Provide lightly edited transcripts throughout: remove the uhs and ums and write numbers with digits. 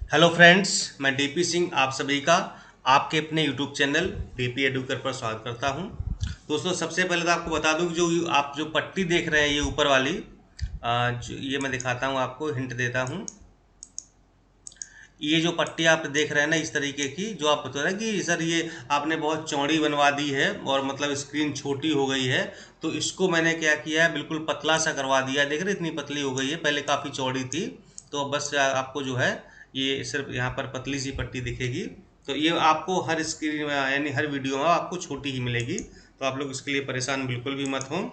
Hello friends, मैं DP Singh आप सभी का आपके अपने यूट्यूब चैनल डीपी एडुकर पर स्वागत करता हूं। दोस्तों, सबसे पहले तो आपको बता दूं कि जो आप जो पट्टी देख रहे हैं ये ऊपर वाली ये मैं दिखाता हूं, आपको हिंट देता हूं। ये जो पट्टी आप देख रहे हैं ना, इस तरीके की जो आप बता रहे हैं कि सर ये आपने बहुत चौड़ी बनवा दी है और मतलब स्क्रीन छोटी हो गई है, तो इसको मैंने क्या किया है, बिल्कुल पतला सा करवा दिया है। देख रहे हैं, इतनी पतली हो गई है, पहले काफ़ी चौड़ी थी। तो अब बस आपको जो है ये सिर्फ यहाँ पर पतली सी पट्टी दिखेगी। तो ये आपको हर स्क्रीन में यानी हर वीडियो में आपको छोटी ही मिलेगी। तो आप लोग इसके लिए परेशान बिल्कुल भी मत हों।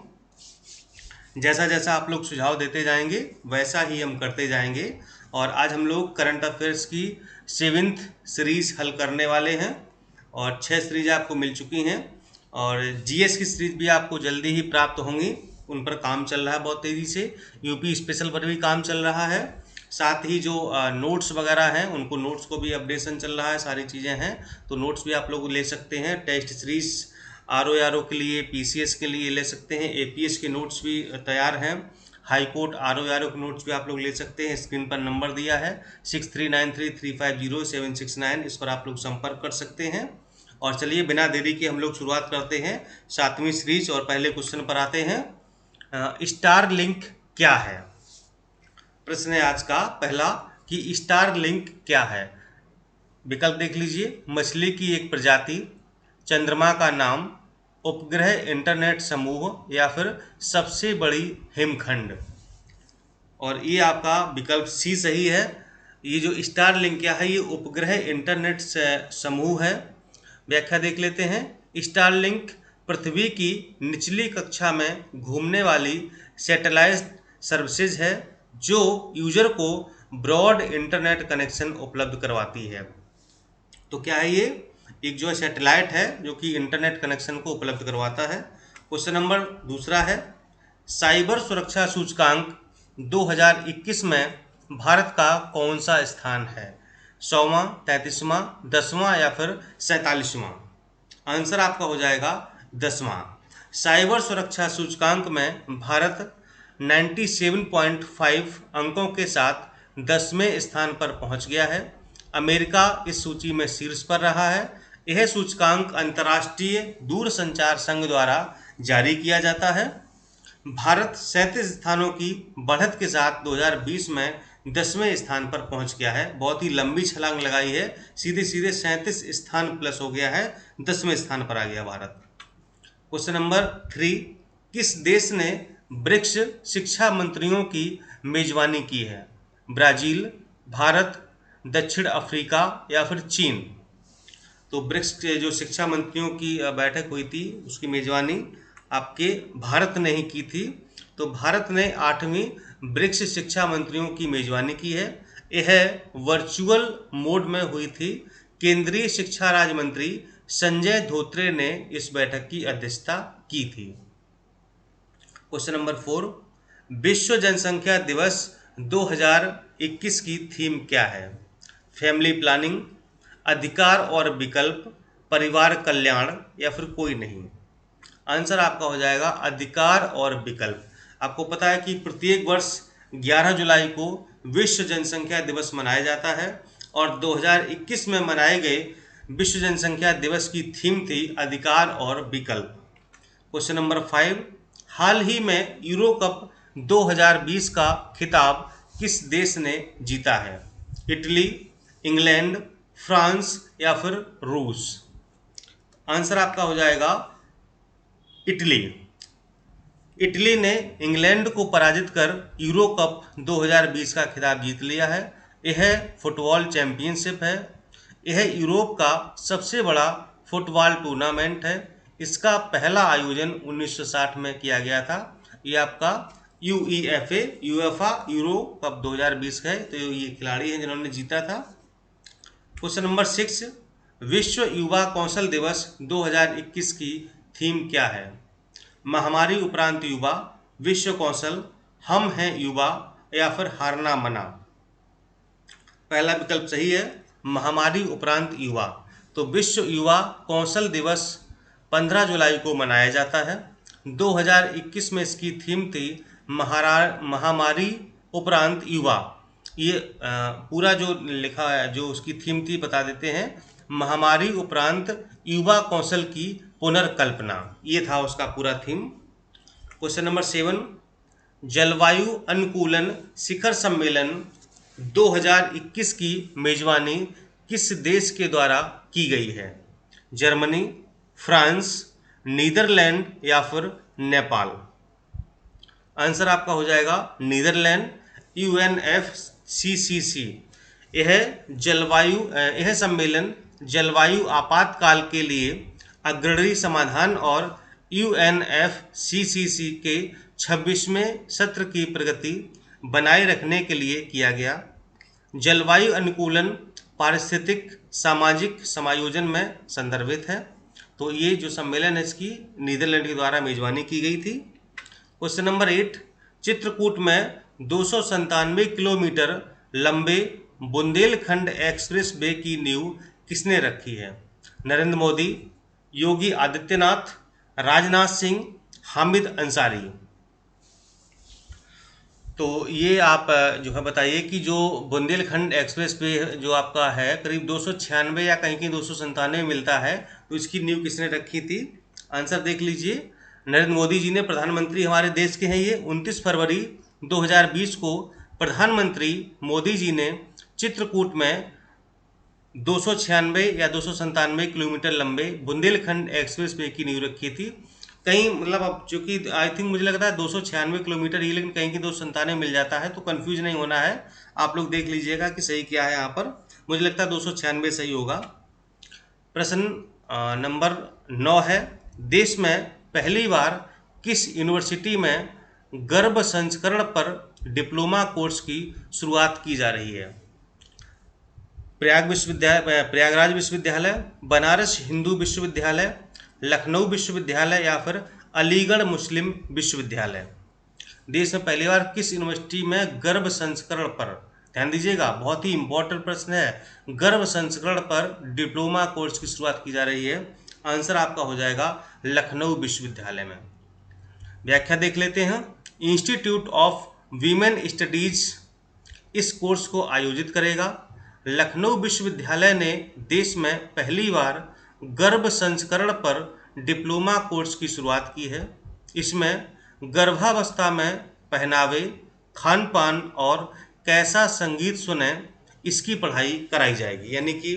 जैसा जैसा आप लोग सुझाव देते जाएंगे वैसा ही हम करते जाएंगे। और आज हम लोग करंट अफेयर्स की 7th सीरीज हल करने वाले हैं और 6 सीरीज आपको मिल चुकी हैं और जीएस की सीरीज भी आपको जल्दी ही प्राप्त होंगी। उन पर काम चल रहा है बहुत तेज़ी से। यूपी स्पेशल पर भी काम चल रहा है। साथ ही जो नोट्स वगैरह हैं उनको नोट्स को भी अपडेशन चल रहा है, सारी चीज़ें हैं। तो नोट्स भी आप लोग ले सकते हैं। टेस्ट सीरीज आर ओ के लिए, पीसीएस के लिए ले सकते हैं। एपीएस के नोट्स भी तैयार हैं। हाई कोर्ट आर ओ के नोट्स भी आप लोग ले सकते हैं। स्क्रीन पर नंबर दिया है 6393350769, इस पर आप लोग संपर्क कर सकते हैं। और चलिए बिना देरी के हम लोग शुरुआत करते हैं 7वीं सीरीज और पहले क्वेश्चन पर आते हैं। स्टार लिंक क्या है? प्रश्न है आज का पहला कि स्टार लिंक क्या है। विकल्प देख लीजिए। मछली की एक प्रजाति, चंद्रमा का नाम, उपग्रह इंटरनेट समूह या फिर सबसे बड़ी हिमखंड। और ये आपका विकल्प सी सही है। ये जो स्टार लिंक क्या है, ये उपग्रह इंटरनेट समूह है। व्याख्या देख लेते हैं। स्टार लिंक पृथ्वी की निचली कक्षा में घूमने वाली सैटेलाइट सर्विसेज है जो यूजर को ब्रॉड इंटरनेट कनेक्शन उपलब्ध करवाती है। तो क्या है ये? एक जो है सैटेलाइट है जो कि इंटरनेट कनेक्शन को उपलब्ध करवाता है। क्वेश्चन नंबर दूसरा है, साइबर सुरक्षा सूचकांक 2021 में भारत का कौन सा स्थान है? 100वां, 33वां, 10वां या फिर 47वां? आंसर आपका हो जाएगा 10वां। साइबर सुरक्षा सूचकांक में भारत 97.5 अंकों के साथ 10वें स्थान पर पहुंच गया है। अमेरिका इस सूची में शीर्ष पर रहा है। यह सूचकांक अंतर्राष्ट्रीय दूरसंचार संघ द्वारा जारी किया जाता है। भारत 37 स्थानों की बढ़त के साथ 2020 में 10वें स्थान पर पहुंच गया है। बहुत ही लंबी छलांग लगाई है, सीधे सीधे 37 स्थान प्लस हो गया है, 10वें स्थान पर आ गया भारत। क्वेश्चन नंबर 3, किस देश ने ब्रिक्स शिक्षा मंत्रियों की मेजबानी की है? ब्राजील, भारत, दक्षिण अफ्रीका या फिर चीन? तो ब्रिक्स के जो शिक्षा मंत्रियों की बैठक हुई थी उसकी मेजबानी आपके भारत ने ही की थी। तो भारत ने 8वीं ब्रिक्स शिक्षा मंत्रियों की मेजबानी की है। यह वर्चुअल मोड में हुई थी। केंद्रीय शिक्षा राज्य मंत्री संजय धोत्रे ने इस बैठक की अध्यक्षता की थी। क्वेश्चन नंबर 4, विश्व जनसंख्या दिवस 2021 की थीम क्या है? फैमिली प्लानिंग, अधिकार और विकल्प, परिवार कल्याण या फिर कोई नहीं? आंसर आपका हो जाएगा अधिकार और विकल्प। आपको पता है कि प्रत्येक वर्ष 11 जुलाई को विश्व जनसंख्या दिवस मनाया जाता है और 2021 में मनाए गए विश्व जनसंख्या दिवस की थीम थी अधिकार और विकल्प। क्वेश्चन नंबर 5, हाल ही में यूरो कप 2020 का खिताब किस देश ने जीता है? इटली, इंग्लैंड, फ्रांस या फिर रूस? आंसर आपका हो जाएगा इटली। इटली ने इंग्लैंड को पराजित कर यूरो कप 2020 का खिताब जीत लिया है। यह फुटबॉल चैंपियनशिप है। यह यूरोप का सबसे बड़ा फुटबॉल टूर्नामेंट है। इसका पहला आयोजन 1960 में किया गया था। ये आपका यूईएफए यूएफा यूरो कप 2020 का है। तो ये खिलाड़ी हैं जिन्होंने जीता था। क्वेश्चन नंबर 6, विश्व युवा कौशल दिवस 2021 की थीम क्या है? महामारी उपरांत युवा, विश्व कौशल, हम हैं युवा या फिर हारना मना? पहला विकल्प सही है, महामारी उपरांत युवा। तो विश्व युवा कौशल दिवस 15 जुलाई को मनाया जाता है। 2021 में इसकी थीम थी महामारी उपरांत युवा। ये पूरा जो लिखा है, जो उसकी थीम थी बता देते हैं। महामारी उपरांत युवा कौशल की पुनर्कल्पना, ये था उसका पूरा थीम। क्वेश्चन नंबर 7, जलवायु अनुकूलन शिखर सम्मेलन 2021 की मेजबानी किस देश के द्वारा की गई है? जर्मनी, फ्रांस, नीदरलैंड या फिर नेपाल? आंसर आपका हो जाएगा नीदरलैंड, UNFCCC। यह सम्मेलन जलवायु आपातकाल के लिए अग्रणी समाधान और UNFCCC के 26वें सत्र की प्रगति बनाए रखने के लिए किया गया। जलवायु अनुकूलन पारिस्थितिक सामाजिक समायोजन में संदर्भित है। तो ये जो सम्मेलन है इसकी नीदरलैंड के द्वारा मेजबानी की गई थी। क्वेश्चन नंबर 8, चित्रकूट में 297 किलोमीटर लंबे बुंदेलखंड एक्सप्रेस वे की नींव किसने रखी है? नरेंद्र मोदी, योगी आदित्यनाथ, राजनाथ सिंह, हामिद अंसारी? तो ये आप जो है बताइए कि जो बुंदेलखंड एक्सप्रेस वे जो आपका है करीब 296 या कहीं कहीं 297 मिलता है, तो इसकी नींव किसने रखी थी? आंसर देख लीजिए, नरेंद्र मोदी जी ने, प्रधानमंत्री हमारे देश के हैं ये। 29 फरवरी 2020 को प्रधानमंत्री मोदी जी ने चित्रकूट में 296 या 297 किलोमीटर लंबे बुंदेलखंड एक्सप्रेस वे की नींव रखी थी। कहीं मतलब अब चूंकि आई थिंक मुझे लगता है 296 किलोमीटर ही, लेकिन कहीं की 297 मिल जाता है, तो कंफ्यूज नहीं होना है। आप लोग देख लीजिएगा कि सही क्या है यहाँ पर। मुझे लगता है 296 सही होगा। प्रश्न नंबर 9 है, देश में पहली बार किस यूनिवर्सिटी में गर्भ संस्करण पर डिप्लोमा कोर्स की शुरुआत की जा रही है? प्रयागराज विश्वविद्यालय, बनारस हिंदू विश्वविद्यालय, लखनऊ विश्वविद्यालय या फिर अलीगढ़ मुस्लिम विश्वविद्यालय? देश में पहली बार किस यूनिवर्सिटी में गर्भ संस्करण पर, ध्यान दीजिएगा बहुत ही इंपॉर्टेंट प्रश्न है, गर्भ संस्करण पर डिप्लोमा कोर्स की शुरुआत की जा रही है? आंसर आपका हो जाएगा लखनऊ विश्वविद्यालय में। व्याख्या देख लेते हैं। इंस्टीट्यूट ऑफ वीमेन स्टडीज इस कोर्स को आयोजित करेगा। लखनऊ विश्वविद्यालय ने देश में पहली बार गर्भ संस्करण पर डिप्लोमा कोर्स की शुरुआत की है। इसमें गर्भावस्था में पहनावे, खान पान और कैसा संगीत सुने, इसकी पढ़ाई कराई जाएगी। यानी कि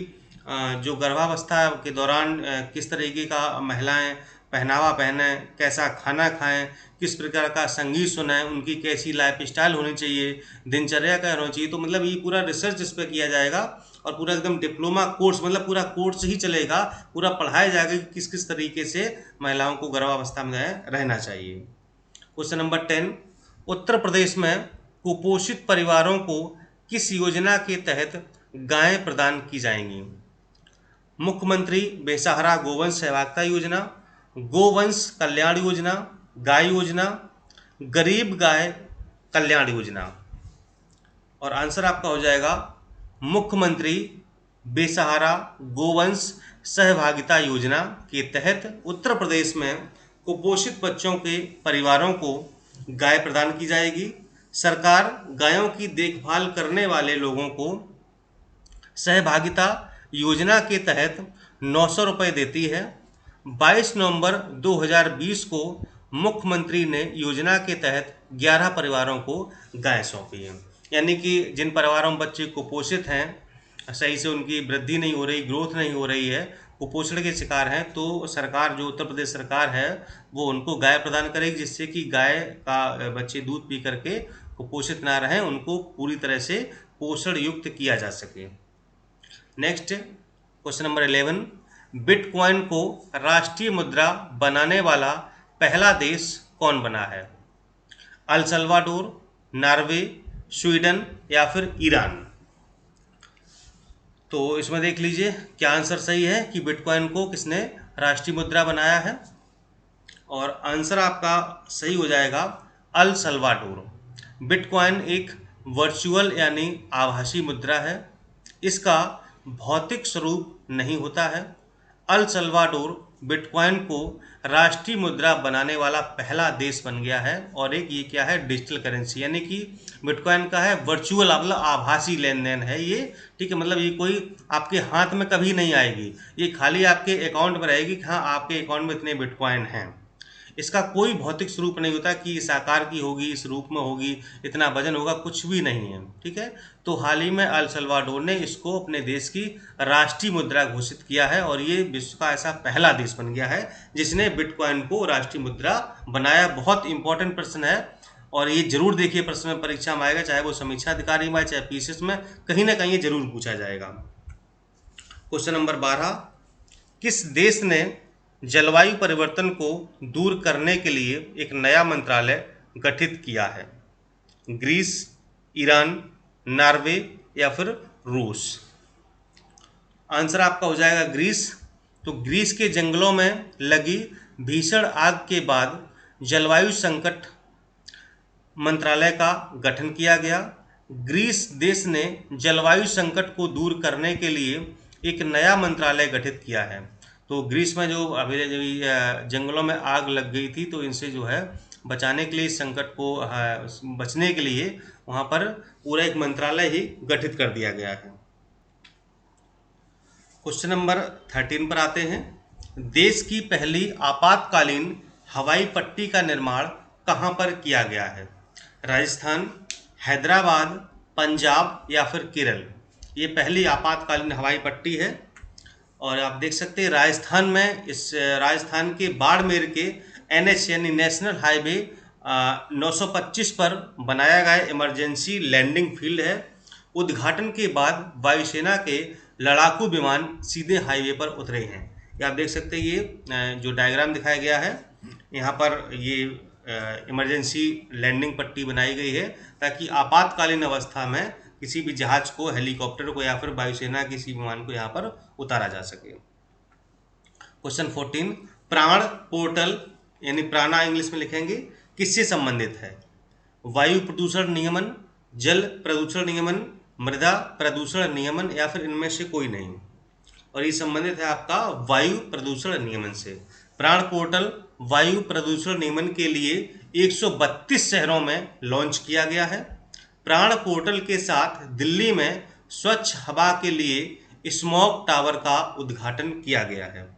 जो गर्भावस्था के दौरान किस तरीके का महिलाएं पहनावा पहने, कैसा खाना खाएं, किस प्रकार का संगीत सुनाएं, उनकी कैसी लाइफ स्टाइल होनी चाहिए, दिनचर्या क्या होनी चाहिए, तो मतलब ये पूरा रिसर्च इस पर किया जाएगा और पूरा एकदम डिप्लोमा कोर्स, मतलब पूरा कोर्स ही चलेगा, पूरा पढ़ाया जाएगा कि किस किस तरीके से महिलाओं को गर्भावस्था में रहना चाहिए। क्वेश्चन नंबर 10, उत्तर प्रदेश में कुपोषित परिवारों को किस योजना के तहत गायें प्रदान की जाएंगी? मुख्यमंत्री बेसहारा गोवंश सहभागिता योजना, गोवंश कल्याण योजना, गाय योजना, गरीब गाय कल्याण योजना? और आंसर आपका हो जाएगा मुख्यमंत्री बेसहारा गोवंश सहभागिता योजना के तहत उत्तर प्रदेश में कुपोषित बच्चों के परिवारों को गाय प्रदान की जाएगी। सरकार गायों की देखभाल करने वाले लोगों को सहभागिता योजना के तहत 900 रुपये देती है। 22 नवंबर 2020 को मुख्यमंत्री ने योजना के तहत 11 परिवारों को गाय सौंपी है। यानी कि जिन परिवारों में बच्चे कुपोषित हैं, सही से उनकी वृद्धि नहीं हो रही, ग्रोथ नहीं हो रही है, कुपोषण के शिकार हैं, तो सरकार जो उत्तर प्रदेश सरकार है वो उनको गाय प्रदान करेगी, जिससे कि गाय का बच्चे दूध पी करके कुपोषित ना रहें, उनको पूरी तरह से पोषण युक्त किया जा सके। नेक्स्ट क्वेश्चन नंबर 11, बिटकॉइन को राष्ट्रीय मुद्रा बनाने वाला पहला देश कौन बना है? अल सल्वाडोर, नॉर्वे, स्वीडन या फिर ईरान? तो इसमें देख लीजिए क्या आंसर सही है कि बिटकॉइन को किसने राष्ट्रीय मुद्रा बनाया है, और आंसर आपका सही हो जाएगा अल सल्वाडोर। बिटकॉइन एक वर्चुअल यानी आभासी मुद्रा है, इसका भौतिक स्वरूप नहीं होता है। अल सल्वाडोर बिटकॉइन को राष्ट्रीय मुद्रा बनाने वाला पहला देश बन गया है। और एक ये क्या है, डिजिटल करेंसी, यानी कि बिटकॉइन का है वर्चुअल, मतलब आभासी लेन देन है ये, ठीक है। मतलब ये कोई आपके हाथ में कभी नहीं आएगी, ये खाली आपके अकाउंट में रहेगी कि हाँ आपके अकाउंट में इतने बिटकॉइन हैं। इसका कोई भौतिक स्वरूप नहीं होता कि इस आकार की होगी, इस रूप में होगी, इतना वजन होगा, कुछ भी नहीं है, ठीक है। तो हाल ही में अल सल्वाडोर ने इसको अपने देश की राष्ट्रीय मुद्रा घोषित किया है और ये विश्व का ऐसा पहला देश बन गया है जिसने बिटकॉइन को राष्ट्रीय मुद्रा बनाया। बहुत इंपॉर्टेंट प्रश्न है और ये जरूर देखिए, प्रश्न में परीक्षा में आएगा, चाहे वो समीक्षा अधिकारी में चाहे पीसीएस में, कहीं ना कहीं ये जरूर पूछा जाएगा। क्वेश्चन नंबर 12, किस देश ने जलवायु परिवर्तन को दूर करने के लिए एक नया मंत्रालय गठित किया है? ग्रीस, ईरान, नॉर्वे या फिर रूस? आंसर आपका हो जाएगा ग्रीस। तो ग्रीस के जंगलों में लगी भीषण आग के बाद जलवायु संकट मंत्रालय का गठन किया गया। ग्रीस देश ने जलवायु संकट को दूर करने के लिए एक नया मंत्रालय गठित किया है। तो ग्रीस में जो अभी जंगलों में आग लग गई थी, तो इनसे जो है बचाने के लिए, इस संकट को बचने के लिए वहाँ पर पूरा एक मंत्रालय ही गठित कर दिया गया है। क्वेश्चन नंबर 13 पर आते हैं। देश की पहली आपातकालीन हवाई पट्टी का निर्माण कहाँ पर किया गया है? राजस्थान, हैदराबाद, पंजाब या फिर केरल? ये पहली आपातकालीन हवाई पट्टी है और आप देख सकते हैं राजस्थान में, इस राजस्थान के बाड़मेर के NH यानी नेशनल हाईवे 925 पर बनाया गया इमरजेंसी लैंडिंग फील्ड है। उद्घाटन के बाद वायुसेना के लड़ाकू विमान सीधे हाईवे पर उतरे हैं। ये आप देख सकते हैं, ये जो डायग्राम दिखाया गया है, यहाँ पर ये इमरजेंसी लैंडिंग पट्टी बनाई गई है ताकि आपातकालीन अवस्था में किसी भी जहाज को, हेलीकॉप्टर को या फिर वायुसेना किसी विमान को यहाँ पर उतारा जा सके। क्वेश्चन 14, प्राण पोर्टल यानी प्राणा इंग्लिश में लिखेंगे, किससे संबंधित है? वायु प्रदूषण नियमन, जल प्रदूषण नियमन, मृदा प्रदूषण नियमन या फिर इनमें से कोई नहीं? और ये संबंधित है आपका वायु प्रदूषण नियमन से। प्राण पोर्टल वायु प्रदूषण नियमन के लिए 132 शहरों में लॉन्च किया गया है। प्राण पोर्टल के साथ दिल्ली में स्वच्छ हवा के लिए स्मॉग टावर का उद्घाटन किया गया है।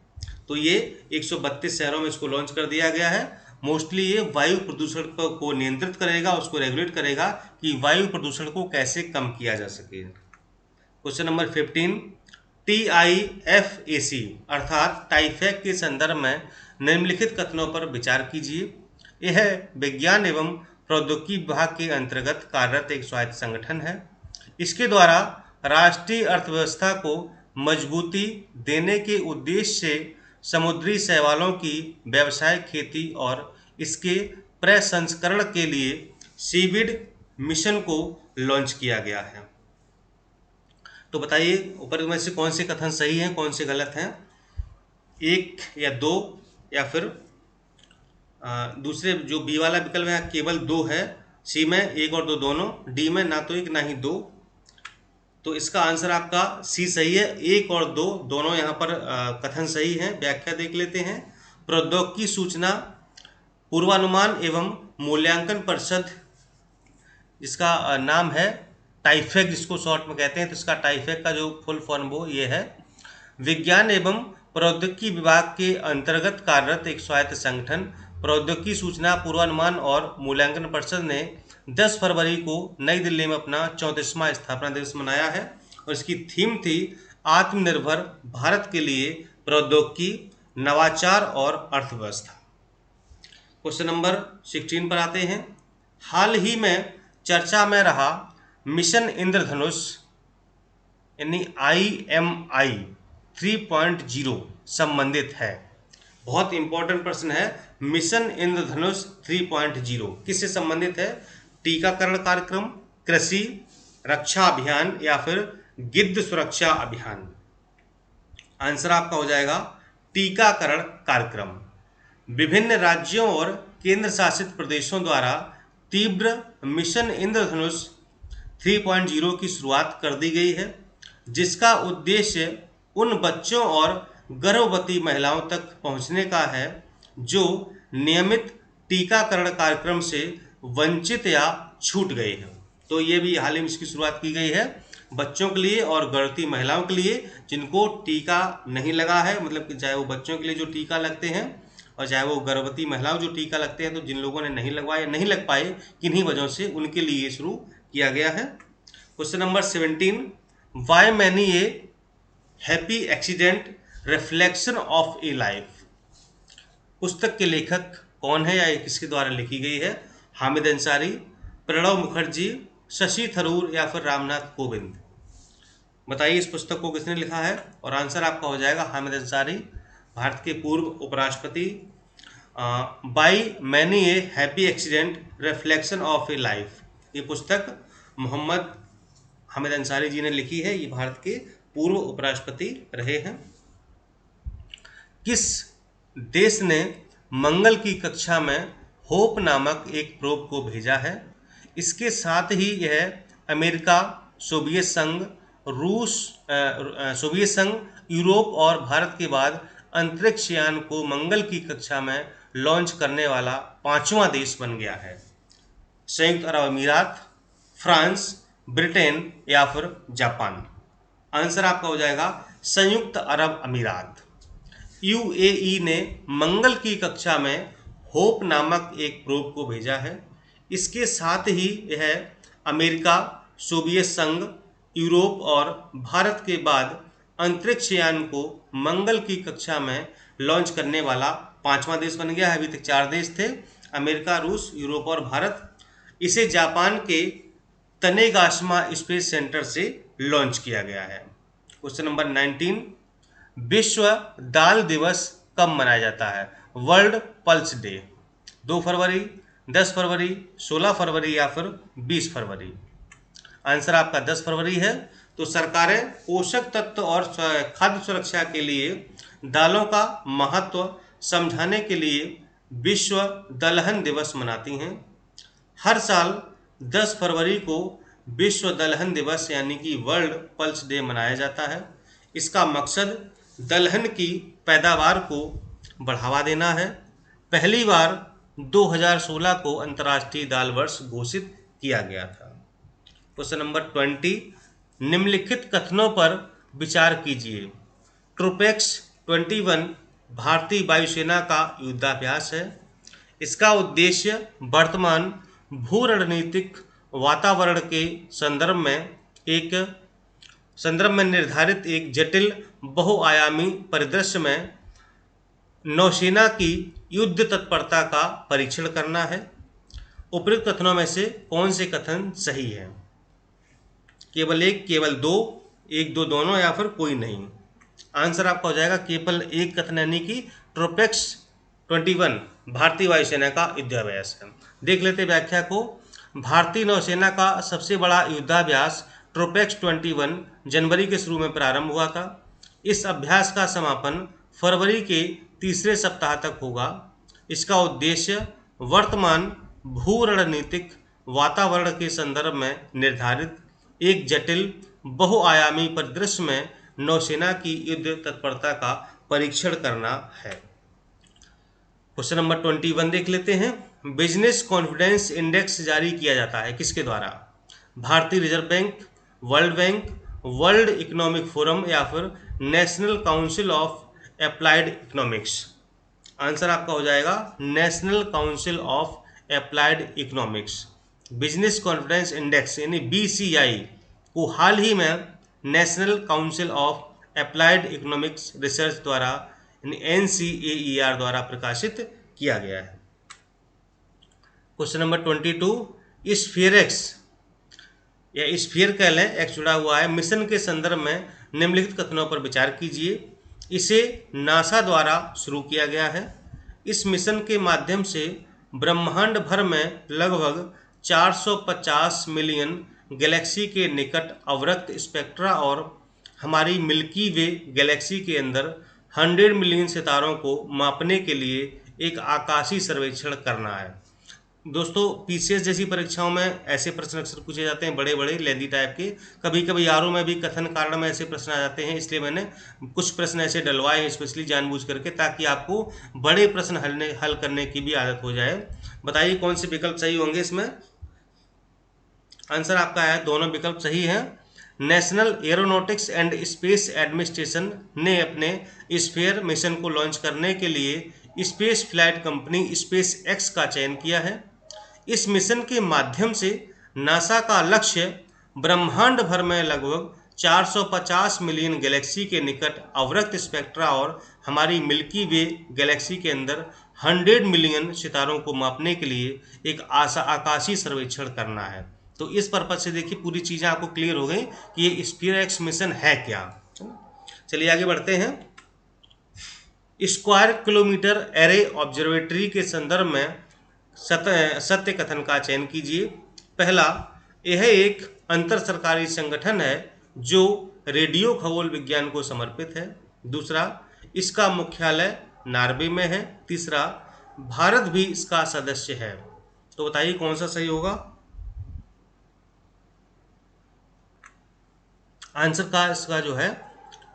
तो ये 132 शहरों में इसको लॉन्च कर दिया गया है। मोस्टली ये वायु प्रदूषण को नियंत्रित करेगा, उसको रेगुलेट करेगा कि वायु प्रदूषण को कैसे कम किया जा सके। क्वेश्चन नंबर 15, TIFAC अर्थात टाइफैक के संदर्भ में निम्नलिखित कथनों पर विचार कीजिए। यह विज्ञान एवं प्रौद्योगिकी विभाग के अंतर्गत कार्यरत एक स्वायत्त संगठन है। इसके द्वारा राष्ट्रीय अर्थव्यवस्था को मजबूती देने के उद्देश्य से समुद्री शैवालों की व्यावसायिक खेती और इसके प्रसंस्करण के लिए सीवीड मिशन को लॉन्च किया गया है। तो बताइए ऊपर में से कौन से कथन सही हैं, कौन से गलत हैं? एक या दो या फिर दूसरे जो बी वाला विकल्प है केवल दो है, सी में एक और दो दोनों, डी में ना तो एक ना ही दो। तो इसका आंसर आपका सी सही है, एक और दो दोनों यहाँ पर कथन सही है। व्याख्या देख लेते हैं। प्रौद्योगिकी सूचना पूर्वानुमान एवं मूल्यांकन परिषद, जिसका नाम है टाइफैक, जिसको शॉर्ट में कहते हैं, तो इसका टाइफैक का जो फुल फॉर्म वो ये है। विज्ञान एवं प्रौद्योगिकी विभाग के अंतर्गत कार्यरत एक स्वायत्त संगठन प्रौद्योगिकी सूचना पूर्वानुमान और मूल्यांकन परिषद ने 10 फरवरी को नई दिल्ली में अपना 34वां स्थापना दिवस मनाया है और इसकी थीम थी आत्मनिर्भर भारत के लिए प्रौद्योगिकी, नवाचार और अर्थव्यवस्था। क्वेश्चन नंबर 16 पर आते हैं। हाल ही में चर्चा में रहा मिशन इंद्रधनुष यानी IMI 3.0 संबंधित है। बहुत इंपॉर्टेंट प्रश्न है। मिशन इंद्रधनुष 3.0 किससे संबंधित है? टीकाकरण कार्यक्रम, कृषि, रक्षा अभियान या फिर गिद्ध सुरक्षा अभियान? आंसर आपका हो जाएगा टीकाकरण कार्यक्रम। विभिन्न राज्यों और केंद्र शासित प्रदेशों द्वारा तीव्र मिशन इंद्रधनुष 3.0 की शुरुआत कर दी गई है, जिसका उद्देश्य उन बच्चों और गर्भवती महिलाओं तक पहुंचने का है जो नियमित टीकाकरण कार्यक्रम से वंचित या छूट गए हैं। तो ये भी हाल ही में इसकी शुरुआत की गई है बच्चों के लिए और गर्भवती महिलाओं के लिए जिनको टीका नहीं लगा है, मतलब कि चाहे वो बच्चों के लिए जो टीका लगते हैं और चाहे वो गर्भवती महिलाओं जो टीका लगते हैं, तो जिन लोगों ने नहीं लगवाया, नहीं लग पाए किन्हीं वजहों से, उनके लिए ये शुरू किया गया है। Question number 17, why many a happy accident reflection of a life. पुस्तक के लेखक कौन है या ये किसके द्वारा लिखी गई है? हामिद अंसारी, प्रणब मुखर्जी, शशि थरूर या फिर रामनाथ कोविंद। बताइए इस पुस्तक को किसने लिखा है? और आंसर आपका हो जाएगा हामिद अंसारी, भारत के पूर्व उपराष्ट्रपति। By many a happy accident reflection of a life, ये पुस्तक मोहम्मद हामिद अंसारी जी ने लिखी है। ये भारत के पूर्व उपराष्ट्रपति रहे हैं। किस देश ने मंगल की कक्षा में होप नामक एक प्रोब को भेजा है? इसके साथ ही यह अमेरिका, सोवियत संघ, सोवियत संघ, यूरोप और भारत के बाद अंतरिक्ष यान को मंगल की कक्षा में लॉन्च करने वाला 5वां देश बन गया है। संयुक्त अरब अमीरात, फ्रांस, ब्रिटेन या फिर जापान। आंसर आपका हो जाएगा संयुक्त अरब अमीरात। यूएई ने मंगल की कक्षा में होप नामक एक प्रोब को भेजा है। इसके साथ ही यह अमेरिका, सोवियत संघ, यूरोप और भारत के बाद अंतरिक्ष यान को मंगल की कक्षा में लॉन्च करने वाला 5वां देश बन गया है। अभी तक 4 देश थे, अमेरिका, रूस, यूरोप और भारत। इसे जापान के तनेगाशिमा स्पेस सेंटर से लॉन्च किया गया है। क्वेश्चन नंबर 19, विश्व दाल दिवस कब मनाया जाता है? World pulse day. 2 फरवरी, 10 फरवरी, 16 फरवरी या फिर 20 फरवरी। आंसर आपका 10 फरवरी है। तो सरकारें पोषक तत्व और खाद्य सुरक्षा के लिए दालों का महत्व समझाने के लिए विश्व दलहन दिवस मनाती हैं। हर साल 10 फरवरी को विश्व दलहन दिवस यानी कि वर्ल्ड पल्स डे मनाया जाता है। इसका मकसद दलहन की पैदावार को बढ़ावा देना है। पहली बार 2016 को अंतर्राष्ट्रीय दाल वर्ष घोषित किया गया था। क्वेश्चन नंबर 20, निम्नलिखित कथनों पर विचार कीजिए। ट्रोपेक्स 21 भारतीय वायुसेना का युद्धाभ्यास है। इसका उद्देश्य वर्तमान भू रणनीतिक वातावरण के संदर्भ में निर्धारित एक जटिल बहुआयामी परिदृश्य में नौसेना की युद्ध तत्परता का परीक्षण करना है। उपयुक्त कथनों में से कौन से कथन सही है? केवल एक, केवल दो, एक दो दोनों या फिर कोई नहीं। आंसर आपका हो जाएगा केवल एक कथन यानी कि ट्रोपेक्स 21 भारतीय वायुसेना का युद्धाभ्यास है। देख लेते व्याख्या को। भारतीय नौसेना का सबसे बड़ा युद्धाभ्यास ट्रोपेक्स 21 जनवरी के शुरू में प्रारंभ हुआ था। इस अभ्यास का समापन फरवरी के तीसरे सप्ताह तक होगा। इसका उद्देश्य वर्तमान भू रणनीतिक वातावरण के संदर्भ में निर्धारित एक जटिल बहुआयामी परिदृश्य में नौसेना की युद्ध तत्परता का परीक्षण करना है। क्वेश्चन नंबर 21 देख लेते हैं। बिजनेस कॉन्फिडेंस इंडेक्स जारी किया जाता है किसके द्वारा? भारतीय reserve bank, world economic forum या फिर national council of applied economics. Answer आपका हो जाएगा national council of applied economics. Business confidence index यानी BCI को हाल ही में national council of applied economics research द्वारा यानी NCAER द्वारा प्रकाशित किया गया है। क्वेश्चन नंबर 22, स्फीयरएक्स या स्फीयर कह लें, एक्स जुड़ा हुआ है, मिशन के संदर्भ में निम्नलिखित कथनों पर विचार कीजिए। इसे नासा द्वारा शुरू किया गया है। इस मिशन के माध्यम से ब्रह्मांड भर में लगभग 450 मिलियन गैलेक्सी के निकट अवरक्त स्पेक्ट्रा और हमारी मिल्की वे गैलेक्सी के अंदर 100 मिलियन सितारों को मापने के लिए एक आकाशीय सर्वेक्षण करना है। दोस्तों पीसीएस जैसी परीक्षाओं में ऐसे प्रश्न अक्सर पूछे जाते हैं, बड़े बड़े लेंदी टाइप के। कभी कभी आरओ में भी कथन कारण में ऐसे प्रश्न आ जाते हैं, इसलिए मैंने कुछ प्रश्न ऐसे डलवाए हैं स्पेशली जानबूझ करके, ताकि आपको बड़े प्रश्न हल करने की भी आदत हो जाए। बताइए कौन से विकल्प सही होंगे इसमें। आंसर आपका है दोनों विकल्प सही हैं। National aeronautics and space administration ने अपने स्फीयर मिशन को लॉन्च करने के लिए space flight company space x का चयन किया है। इस मिशन के माध्यम से नासा का लक्ष्य ब्रह्मांड भर में लगभग 450 मिलियन गैलेक्सी के निकट अवरक्त स्पेक्ट्रा और हमारी मिल्की वे गैलेक्सी के अंदर 100 मिलियन सितारों को मापने के लिए एक आकाशीय सर्वेक्षण करना है। तो इस पर्पज से देखिए पूरी चीज़ें आपको क्लियर हो गई कि ये स्फीयर एक्स मिशन है क्या। चलिए आगे बढ़ते हैं। स्क्वायर किलोमीटर एरे ऑब्जर्वेटरी के संदर्भ में सत्य कथन का चयन कीजिए। पहला, यह एक अंतर सरकारी संगठन है जो रेडियो खगोल विज्ञान को समर्पित है। दूसरा, इसका मुख्यालय नॉर्वे में है। तीसरा, भारत भी इसका सदस्य है। तो बताइए कौन सा सही होगा। आंसर का इसका जो है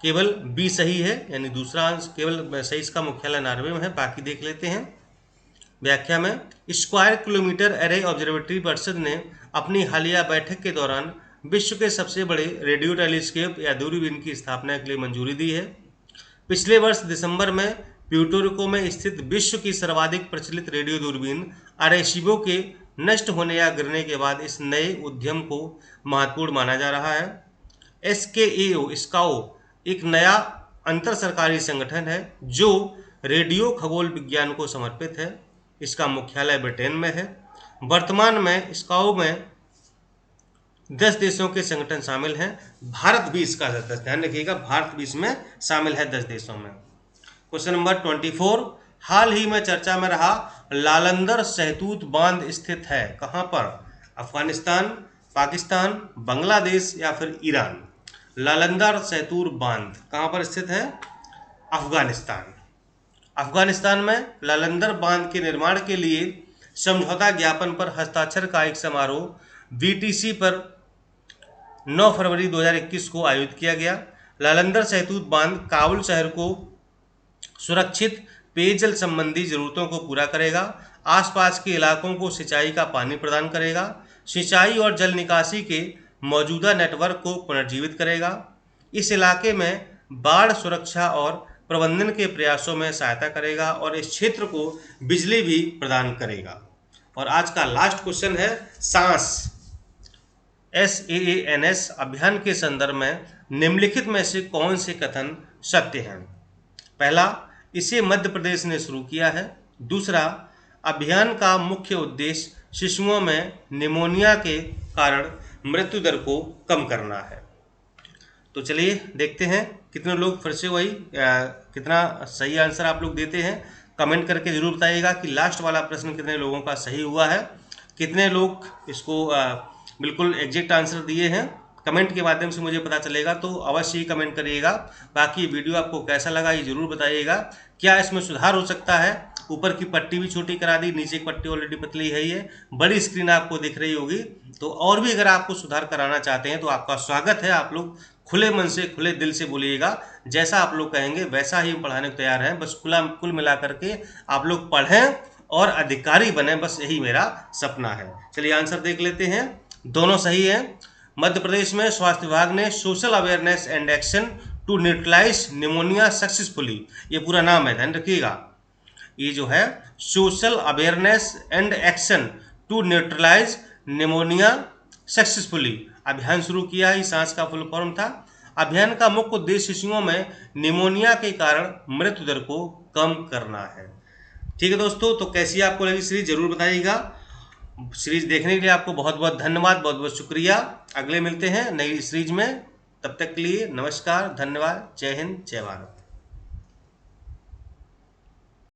केवल बी सही है, यानी दूसरा आंसर केवल सही, इसका मुख्यालय नॉर्वे में है। बाकी देख लेते हैं व्याख्या में। स्क्वायर किलोमीटर एरे ऑब्जर्वेटरी परिषद ने अपनी हालिया बैठक के दौरान विश्व के सबसे बड़े रेडियो टेलीस्कोप या दूरबीन की स्थापना के लिए मंजूरी दी है। पिछले वर्ष दिसंबर में प्यूर्टो में स्थित विश्व की सर्वाधिक प्रचलित रेडियो दूरबीन अरेशिबो के नष्ट होने या गिरने के बाद इस नए उद्यम को महत्वपूर्ण माना जा रहा है। स्काओ एक नया अंतर सरकारी संगठन है जो रेडियो खगोल विज्ञान को समर्पित है। इसका मुख्यालय ब्रिटेन में है। वर्तमान में स्काओ में 10 देशों के संगठन शामिल हैं। भारत भी इसका सदस्य, ध्यान रखिएगा, भारत भी इसमें शामिल है 10 देशों में। क्वेश्चन नंबर 24, हाल ही में चर्चा में रहा लालंदर सहतूत बांध स्थित है कहाँ पर। अफगानिस्तान, पाकिस्तान, बांग्लादेश या फिर ईरान। लालंदर सहतूत बांध कहाँ पर स्थित है। अफगानिस्तान। अफगानिस्तान में लालंदर बांध के निर्माण के लिए समझौता ज्ञापन पर हस्ताक्षर का एक समारोह बीटीसी पर 9 फरवरी 2021 को आयोजित किया गया। लालंदर सहतूत बांध काबुल शहर को सुरक्षित पेयजल संबंधी जरूरतों को पूरा करेगा, आसपास के इलाकों को सिंचाई का पानी प्रदान करेगा, सिंचाई और जल निकासी के मौजूदा नेटवर्क को पुनर्जीवित करेगा, इस इलाके में बाढ़ सुरक्षा और प्रबंधन के प्रयासों में सहायता करेगा और इस क्षेत्र को बिजली भी प्रदान करेगा। और आज का लास्ट क्वेश्चन है सांस SAANS अभियान के संदर्भ में निम्नलिखित में से कौन से कथन सत्य हैं। पहला, इसे मध्य प्रदेश ने शुरू किया है। दूसरा, अभियान का मुख्य उद्देश्य शिशुओं में निमोनिया के कारण मृत्यु दर को कम करना है। तो चलिए देखते हैं कितने लोग फिर से वही कितना सही आंसर आप लोग देते हैं। कमेंट करके जरूर बताइएगा कि लास्ट वाला प्रश्न कितने लोगों का सही हुआ है, कितने लोग इसको बिल्कुल एग्जैक्ट आंसर दिए हैं। कमेंट के माध्यम से मुझे पता चलेगा, तो अवश्य ही कमेंट करिएगा। बाकी वीडियो आपको कैसा लगा ये जरूर बताइएगा। क्या इसमें सुधार हो सकता है। ऊपर की पट्टी भी छोटी करा दी, नीचे की पट्टी ऑलरेडी पतली है, ये बड़ी स्क्रीन आपको दिख रही होगी। तो और भी अगर आपको सुधार कराना चाहते हैं तो आपका स्वागत है। आप लोग खुले मन से खुले दिल से बोलिएगा, जैसा आप लोग कहेंगे वैसा ही हम पढ़ाने को तैयार हैं। बस कुल मिला करके आप लोग पढ़ें और अधिकारी बने, बस यही मेरा सपना है। चलिए आंसर देख लेते हैं, दोनों सही है। मध्य प्रदेश में स्वास्थ्य विभाग ने social awareness and action to neutralise pneumonia successfully, ये पूरा नाम है, ध्यान रखिएगा। ये जो है social awareness and action to neutralise pneumonia successfully अभियान शुरू किया है। सांस का फुल फॉर्म था। अभियान का मुख्य उद्देश्य शिशुओं में निमोनिया के कारण मृत्यु दर को कम करना है। ठीक है दोस्तों, तो कैसी आपको लगी सीरीज जरूर बताइएगा। सीरीज देखने के लिए आपको बहुत बहुत धन्यवाद, बहुत बहुत शुक्रिया। अगले मिलते हैं नई सीरीज में, तब तक के लिए नमस्कार, धन्यवाद, जय हिंद, जय भारत।